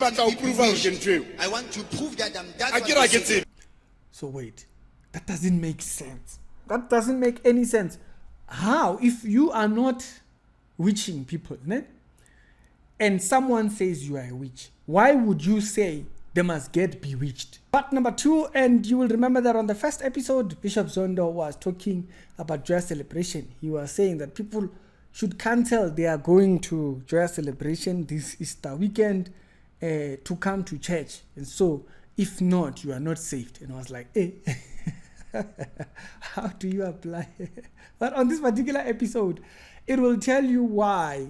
I want to prove that I'm that. So wait, that doesn't make sense. That doesn't make any sense. How, if you are not witching people, ne? And someone says you are a witch, why would you say they must get bewitched? Part number 2, and you will remember that on the first episode, Bishop Zondo was talking about joyous celebration. He was saying that people should cancel they are going to joyous celebration this Easter weekend to come to church. And so, if not, you are not saved. And I was like, hey, how do you apply? But on this particular episode, it will tell you why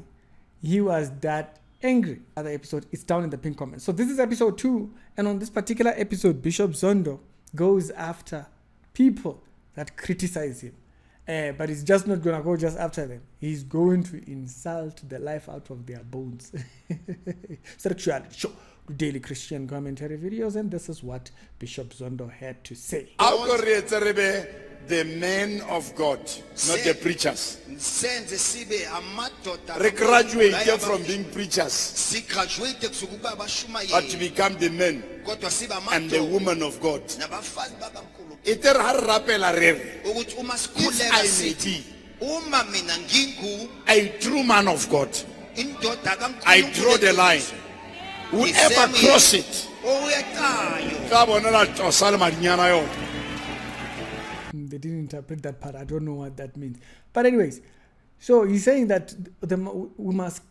he was that angry. Other episode, it's down in the pinned comment. So this is episode 2, and on this particular episode, Bishop Zondo goes after people that criticize him. But he's just not gonna go just after them. He's going to insult the life out of their bones. Sexuality show, daily Christian commentary videos, and this is what Bishop Zondo had to say. The men of God, not the preachers. We graduate from being preachers, but to become the men and the women of God. If I may be a true man of God, I draw the line. Whoever cross it, they didn't interpret that part. I don't know what that means. But anyways, so he's saying that we must,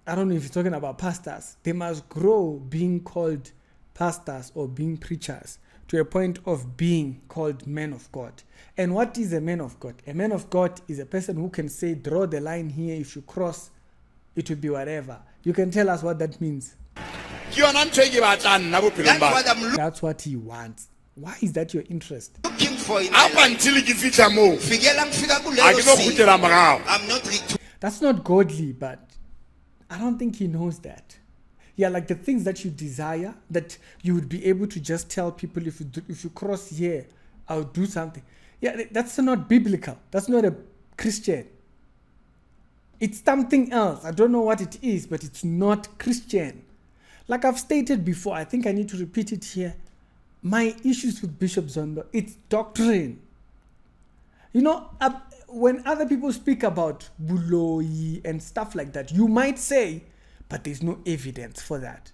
I don't know if he's talking about pastors, they must grow being called pastors or being preachers to a point of being called men of God. And what is a man of God? A man of God is a person who can say, draw the line here. If you cross, it will be whatever. You can tell us what that means. That's what he wants. Why is that your interest? Looking for it. That's not godly, but I don't think he knows that. Yeah, like the things that you desire, that you would be able to just tell people, if you cross here, I'll do something. Yeah, that's not biblical. That's not a Christian. It's something else. I don't know what it is, but it's not Christian. Like I've stated before, I think I need to repeat it here. My issues with Bishop Zondo, it's doctrine. You know, when other people speak about buloi and stuff like that, you might say, but there's no evidence for that.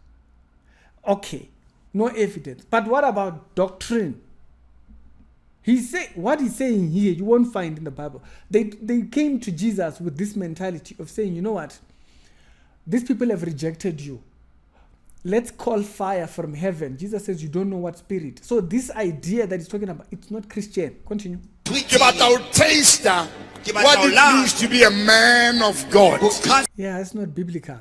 Okay, no evidence. But what about doctrine? What he's saying here, you won't find in the Bible. They came to Jesus with this mentality of saying, you know what? These people have rejected you. Let's call fire from heaven. Jesus says you don't know what spirit. So this idea that he's talking about, it's not Christian. Continue. Taste what it means to be a man of God. Yeah, it's not biblical.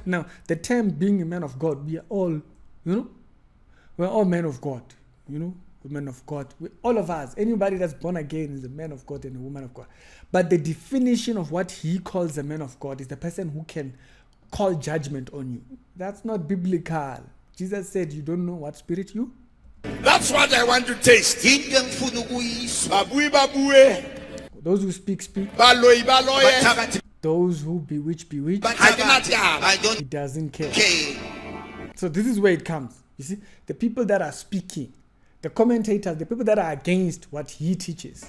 Now, the term being a man of God, we are all, we're all men of God. We're men of God. All of us, anybody that's born again is a man of God and a woman of God. But the definition of what he calls a man of God is the person who can call judgment on you. That's not biblical. Jesus said you don't know what spirit you. That's what I want to taste. Those who speak. Those who bewitch. He doesn't care. So this is where it comes. You see, the people that are speaking, the commentators, the people that are against what he teaches.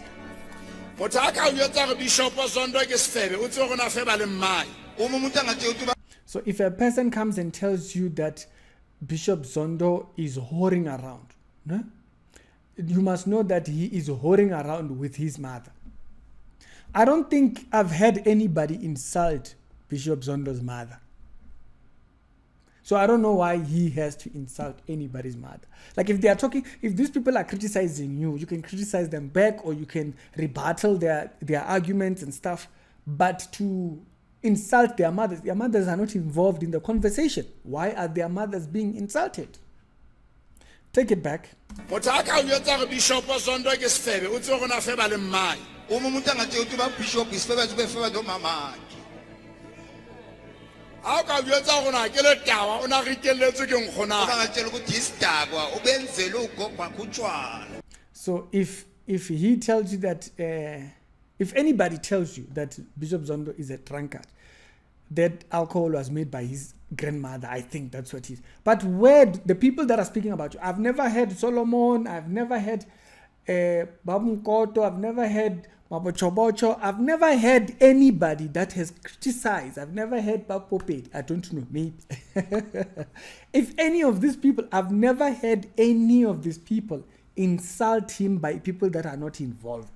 So if a person comes and tells you that Bishop Zondo is whoring around, you must know that he is whoring around with his mother. I don't think I've had anybody insult Bishop Zondo's mother. So I don't know why he has to insult anybody's mother. Like if these people are criticizing you, you can criticize them back or you can rebuttal their arguments and stuff. But to insult their mothers are not involved in the conversation. Why are their mothers being insulted? Take it back. So if he tells you that, if anybody tells you that Bishop Zondo is a drunkard, that alcohol was made by his grandmother. I think that's what it is. But where the people that are speaking about you, I've never heard Solomon, I've never heard Babu Koto, I've never heard Mabochobocho, I've never heard anybody that has criticized. I've never heard Papope. I don't know, maybe. If any of these people, I've never heard any of these people insult him by people that are not involved.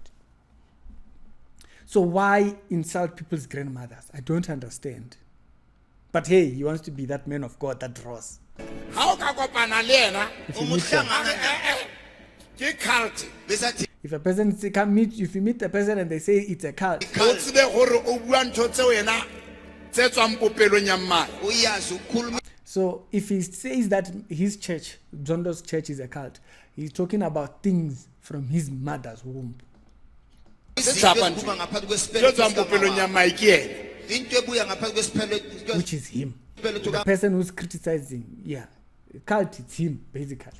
So why insult people's grandmothers? I don't understand. But hey, he wants to be that man of God that draws. How can If you meet them, if a person if you meet a person and they say it's a cult, so if he says that his church, Zondo's church, is a cult, he's talking about things from his mother's womb. Which is him. The person who's criticizing, yeah. Cult, it's him, basically.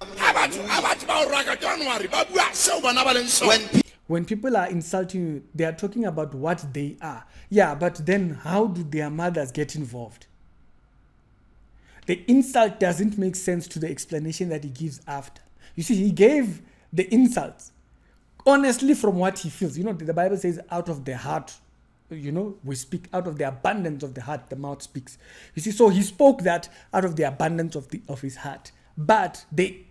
When people are insulting you, they are talking about what they are. Yeah, but then how do their mothers get involved? The insult doesn't make sense to the explanation that he gives after. You see, he gave the insults honestly from what he feels. You know, the Bible says out of the heart, you know, we speak. Out of the abundance of the heart, the mouth speaks. You see, so he spoke that out of the abundance of his heart. But the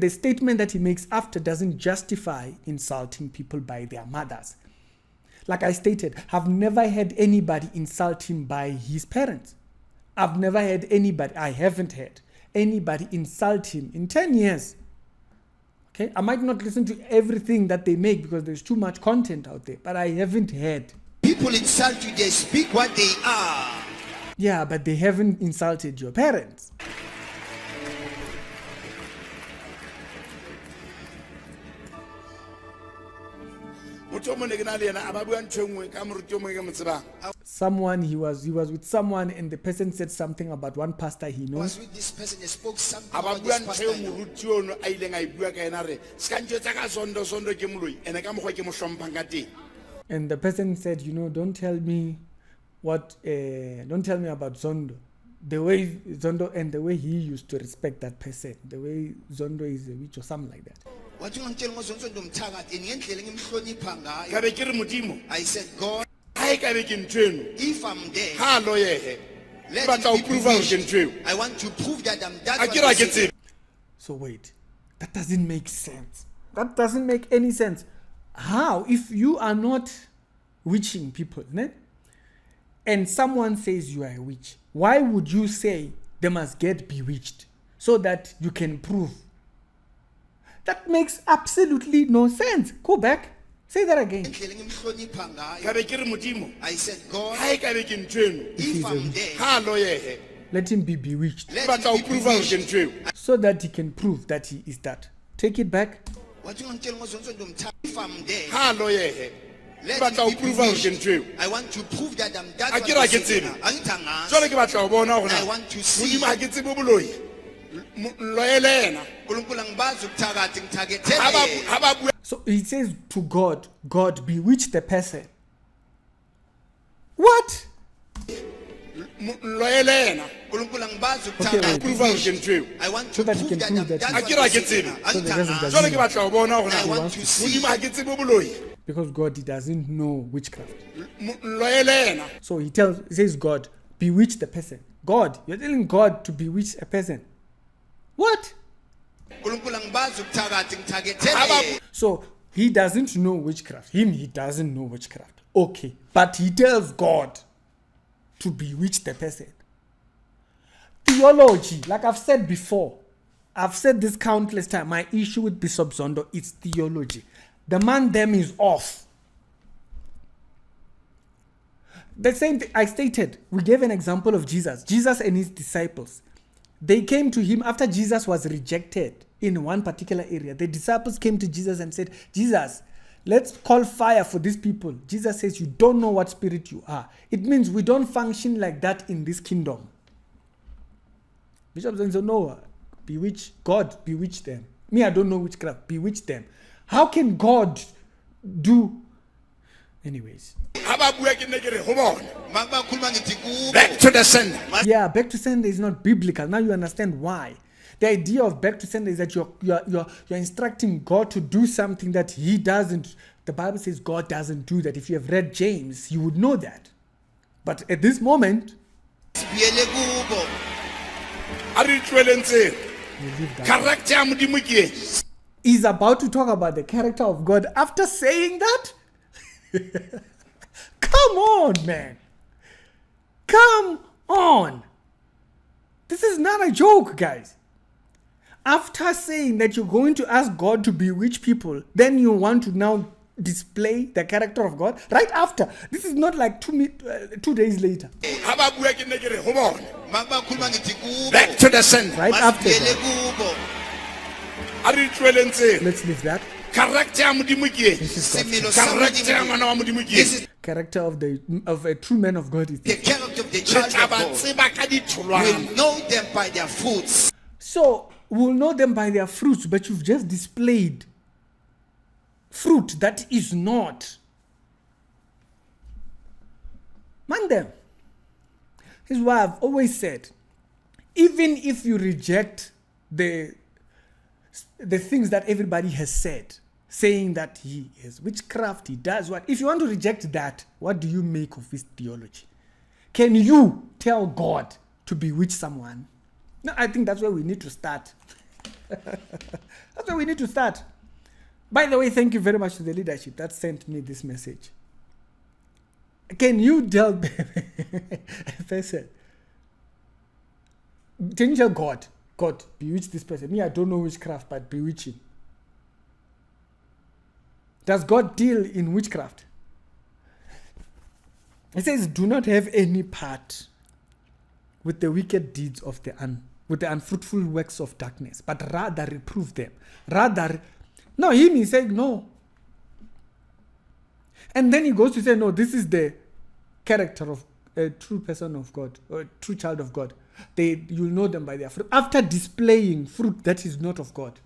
statement that he makes after doesn't justify insulting people by their mothers. Like I stated, I've never had anybody insult him by his parents. I've never had anybody, I haven't had anybody insult him in 10 years. Okay, I might not listen to everything that they make because there's too much content out there, but I haven't had. People insult you, they speak what they are. Yeah, but they haven't insulted your parents. Someone, he was with someone and the person said something about one pastor he I knows. was with this person, they spoke something about this pastor. And the person said, you know, don't tell me about Zondo. The way Zondo and the way he used to respect that person. The way Zondo is a witch or something like that. I said, God, if I'm there, let it be bewitched. I want to prove that I'm that. So wait, that doesn't make sense. That doesn't make any sense. How? If you are not witching people, né? And someone says you are a witch, why would you say they must get bewitched so that you can prove? That makes absolutely no sense. Go back. Say that again. I said, God, if I'm there, let him be bewitched let it be bewitched. so that he can prove that he is that. Take it back. If I'm there, let it be bewitched. I want to prove that I'm that. I want to see. So he says to God, God, bewitch the person. What? I want to So that he prove can prove that I want to see. because God doesn't know witchcraft. So he says God, bewitch the person. God, you're telling God to bewitch a person. What? So he doesn't know witchcraft. He doesn't know witchcraft. Okay. But he tells God to bewitch the person. Theology, like I've said before, I've said this countless times, my issue with Bishop Zondo is theology. The man them is off. The same thing I stated, we gave an example of Jesus. Jesus and his disciples. They came to him after Jesus was rejected in one particular area. The disciples came to Jesus and said, Jesus, let's call fire for these people. Jesus says, you don't know what spirit you are. It means we don't function like that in this kingdom. Bishop says, no, bewitch, God, bewitch them. Me, I don't know witchcraft, bewitch them. How can God do? Anyways. Back to the sender. Yeah, back to sender is not biblical. Now you understand why. The idea of back to sender is that you're instructing God to do something that he doesn't. The Bible says God doesn't do that. If you have read James, you would know that. But at this moment, he's about to talk about the character of God after saying that. Come on, man. Come on. This is not a joke, guys. After saying that you're going to ask God to bewitch people, then you want to now display the character of God right after. This is not like 2 days later. Back to the sender. Right after that. Let's leave that. This is character of a true man of God is the character of the child of God. We know them by their fruits. So we'll know them by their fruits, but you've just displayed fruit that is not. Man them. This is why I've always said, even if you reject the things that everybody has said, saying that he is witchcraft, he does what? If you want to reject that, what do you make of his theology? Can you tell God to bewitch someone? No, I think that's where we need to start. That's where we need to start. By the way, thank you very much to the leadership that sent me this message. Can you tell person? Can you tell God, bewitch this person? Me, I don't know witchcraft, but bewitch him. Does God deal in witchcraft? It says, do not have any part with the wicked deeds of with the unfruitful works of darkness, but rather reprove them. No, he said no. And then he goes to say, no, this is the character of a true person of God, or a true child of God. You'll know them by their fruit. After displaying fruit that is not of God.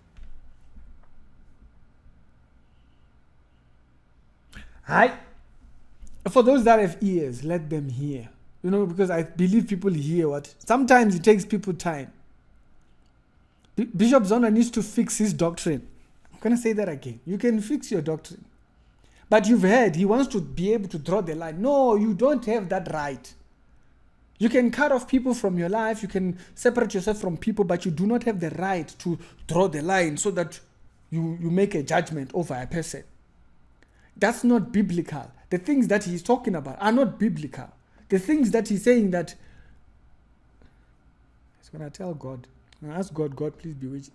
For those that have ears, let them hear. You know, because I believe people hear what. Sometimes it takes people time. Bishop Zondo needs to fix his doctrine. I'm going to say that again. You can fix your doctrine. But you've heard he wants to be able to draw the line. No, you don't have that right. You can cut off people from your life. You can separate yourself from people, but you do not have the right to draw the line so that you make a judgment over a person. That's not biblical. The things that he's talking about are not biblical. The things that he's saying that he's going to tell God. And ask God, please bewitch.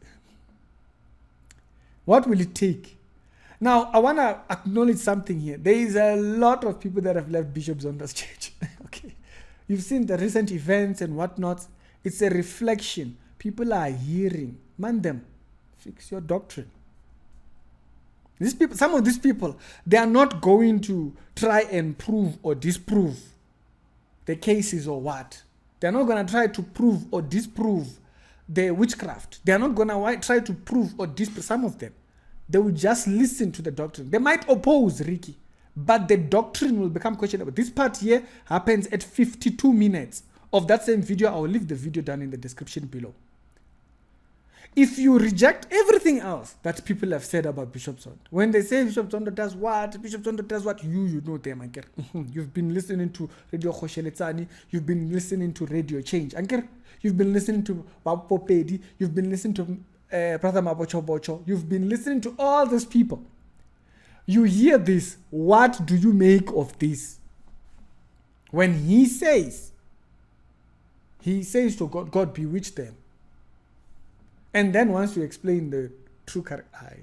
What will it take? Now, I want to acknowledge something here. There is a lot of people that have left Bishop Zondo's church. Okay. You've seen the recent events and whatnot. It's a reflection. People are hearing. Man them. Fix your doctrine. These people, some of these people, they are not going to try and prove or disprove the cases or what. They're not going to try to prove or disprove the witchcraft. They're not going to try to prove or disprove some of them. They will just listen to the doctrine. They might oppose Ricky, but the doctrine will become questionable. This part here happens at 52 minutes of that same video. I will leave the video down in the description below. If you reject everything else that people have said about Bishop Zondo, when they say Bishop Zondo does what, Bishop Zondo does what, you know them, Anker. You've been listening to Radio Khosheletsani, you've been listening to Radio Change, Anker. You've been listening to Popedi, you've been listening to Brother Mabocho Bocho, you've been listening to all these people. You hear this, what do you make of this? When he says to God, bewitch them. And then once you explain the true character,